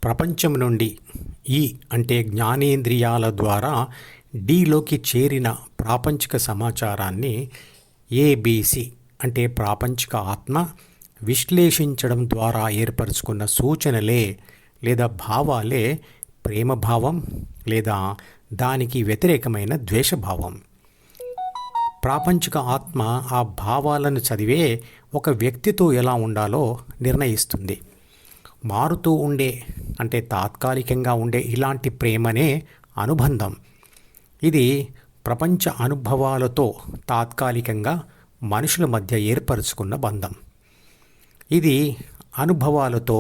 ప్రపంచం నుండి ఈ అంటే జ్ఞానేంద్రియాల ద్వారా డీలోకి చేరిన ప్రాపంచిక సమాచారాన్ని ఏబిసి అంటే ప్రాపంచిక ఆత్మ విశ్లేషించడం ద్వారా ఏర్పరచుకున్న సూచనలే లేదా భావాలే ప్రేమభావం లేదా దానికి వ్యతిరేకమైన ద్వేషభావం. ప్రాపంచిక ఆత్మ ఆ భావాలను చదివే ఒక వ్యక్తితో ఎలా ఉండాలో నిర్ణయిస్తుంది. మారుతూ ఉండే అంటే తాత్కాలికంగా ఉండే ఇలాంటి ప్రేమనే అనుబంధం. ఇది ప్రపంచ అనుభవాలతో తాత్కాలికంగా మనుషుల మధ్య ఏర్పరచుకున్న బంధం. ఇది అనుభవాలతో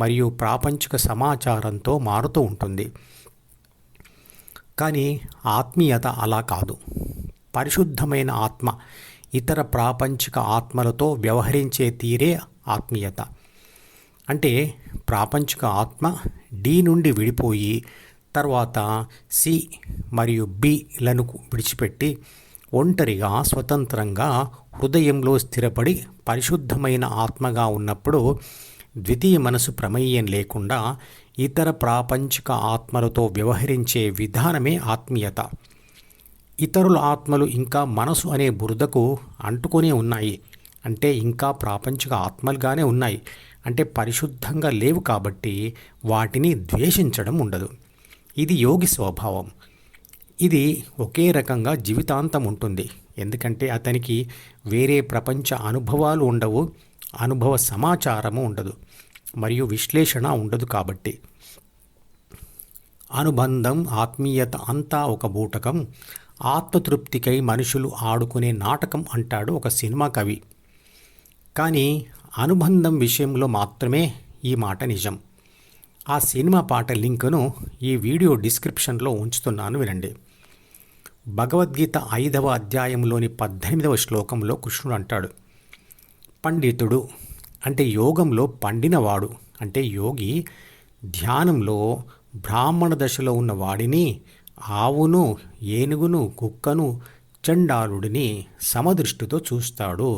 మరియు ప్రాపంచిక సమాచారంతో మారుతూ ఉంటుంది. కానీ ఆత్మీయత అలా కాదు. పరిశుద్ధమైన ఆత్మ ఇతర ప్రాపంచిక ఆత్మలతో వ్యవహరించే తీరే ఆత్మీయత. అంటే ప్రాపంచిక ఆత్మ డి నుండి విడిపోయి తర్వాత సి మరియు బిలను విడిచిపెట్టి ఒంటరిగా స్వతంత్రంగా హృదయంలో స్థిరపడి పరిశుద్ధమైన ఆత్మగా ఉన్నప్పుడు ద్వితీయ మనసు ప్రమేయం లేకుండా ఇతర ప్రాపంచిక ఆత్మలతో వ్యవహరించే విధానమే ఆత్మీయత. ఇతరుల ఆత్మలు ఇంకా మనసు అనే బురదకు అంటుకొనే ఉన్నాయి, అంటే ఇంకా ప్రాపంచిక ఆత్మలుగానే ఉన్నాయి, అంటే పరిశుద్ధంగా లేవు కాబట్టి వాటిని ద్వేషించడం ఉండదు. ఇది యోగి స్వభావం. ఇది ఒకే రకంగా జీవితాంతం ఉంటుంది, ఎందుకంటే అతనికి వేరే ప్రపంచ అనుభవాలు ఉండవు, అనుభవ సమాచారము ఉండదు మరియు విశ్లేషణ ఉండదు. కాబట్టి అనుబంధం ఆత్మీయత అంతా ఒక బూటకం, ఆత్మతృప్తికై మనుషులు ఆడుకునే నాటకం అంటాడు ఒక సినిమా కవి. కానీ అనుబంధం విషయంలో మాత్రమే ఈ మాట నిజం. ఆ సినిమా పాట లింకును ఈ వీడియో డిస్క్రిప్షన్లో ఉంచుతున్నాను, వినండి. భగవద్గీత 5వ అధ్యాయంలోని 18వ శ్లోకంలో కృష్ణుడు అంటాడు, పండితుడు అంటే యోగంలో పండినవాడు, అంటే యోగి ధ్యానంలో బ్రాహ్మణ దశలో ఉన్న వాడిని, ఆవును, ఏనుగును, కుక్కను, చండాలుడిని సమదృష్టితో చూస్తాడు.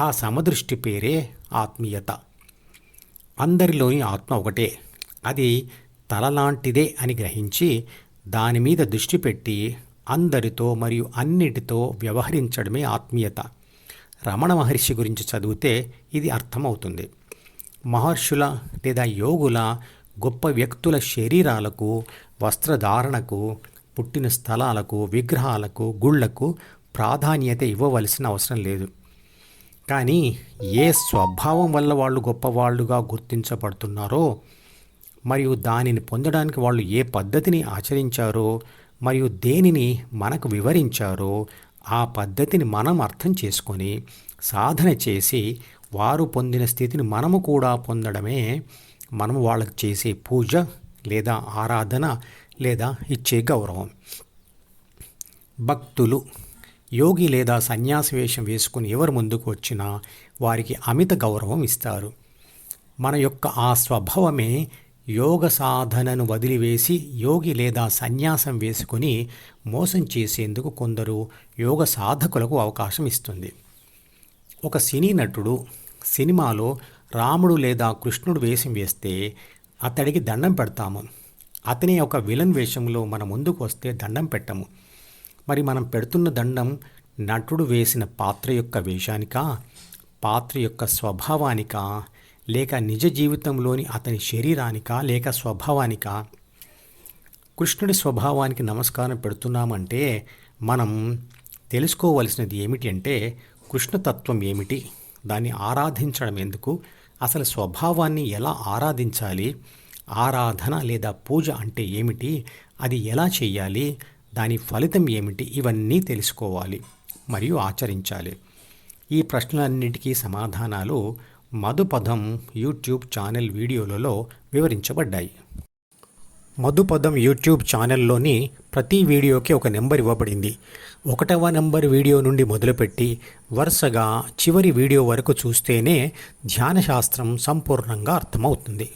ఆ సమదృష్టి పేరే ఆత్మీయత. అందరిలోని ఆత్మ ఒకటే, అది తలలాంటిదే అని గ్రహించి దాని మీద దృష్టి పెట్టి అందరితో మరియు అన్నిటితో వ్యవహరించడమే ఆత్మీయత. రమణ మహర్షి గురించి చదివితే ఇది అర్థమవుతుంది. మహర్షుల లేదా యోగుల గొప్ప వ్యక్తుల శరీరాలకు, వస్త్రధారణకు, పుట్టిన స్థలాలకు, విగ్రహాలకు, గుళ్లకు ప్రాధాన్యత ఇవ్వవలసిన అవసరం లేదు. కానీ ఏ స్వభావం వల్ల వాళ్ళు గొప్పవాళ్ళుగా గుర్తించబడుతున్నారో మరియు దానిని పొందడానికి వాళ్ళు ఏ పద్ధతిని ఆచరించారో మరియు దేనిని మనకు వివరించారో ఆ పద్ధతిని మనం అర్థం చేసుకొని సాధన చేసి వారు పొందిన స్థితిని మనము కూడా పొందడమే మనము వాళ్ళకు చేసే పూజ లేదా ఆరాధన లేదా ఇచ్చే గౌరవం. భక్తులు యోగి లేదా సన్యాసి వేషం వేసుకుని ఎవరు ముందుకు వచ్చినా వారికి అమిత గౌరవం ఇస్తారు. మన యొక్క ఆ స్వభావమే యోగ సాధనను వదిలివేసి యోగి లేదా సన్యాసం వేసుకుని మోసం చేసేందుకు కొందరు యోగ సాధకులకు అవకాశం ఇస్తుంది. ఒక సినీ నటుడు సినిమాలో రాముడు లేదా కృష్ణుడు వేషం వేస్తే అతడికి దండం పెడతాము. అతనే ఒక విలన్ వేషంలో మన ముందుకు వస్తే దండం పెట్టము. మరి మనం పెడుతున్న దండం నటుడు వేసిన పాత్ర యొక్క వేషానికా, పాత్ర యొక్క స్వభావానికా, లేక నిజ జీవితంలోని అతని శరీరానికా, లేక స్వభావానికా? కృష్ణుడి స్వభావానికి నమస్కారం పెడుతున్నామంటే మనం తెలుసుకోవలసినది ఏమిటి అంటే కృష్ణతత్వం ఏమిటి, దాన్ని ఆరాధించడం ఎందుకు, అసలు స్వభావాన్ని ఎలా ఆరాధించాలి, ఆరాధన లేదా పూజ అంటే ఏమిటి, అది ఎలా చేయాలి, దాని ఫలితం ఏమిటి, ఇవన్నీ తెలుసుకోవాలి మరియు ఆచరించాలి. ఈ ప్రశ్నలన్నిటికీ సమాధానాలు మధుపదం యూట్యూబ్ ఛానల్ వీడియోలలో వివరించబడ్డాయి. మధుపదం యూట్యూబ్ ఛానల్లోని ప్రతి వీడియోకి ఒక నెంబర్ ఇవ్వబడింది. 1వ నెంబర్ వీడియో నుండి మొదలుపెట్టి వరుసగా చివరి వీడియో వరకు చూస్తేనే ధ్యానశాస్త్రం సంపూర్ణంగా అర్థమవుతుంది.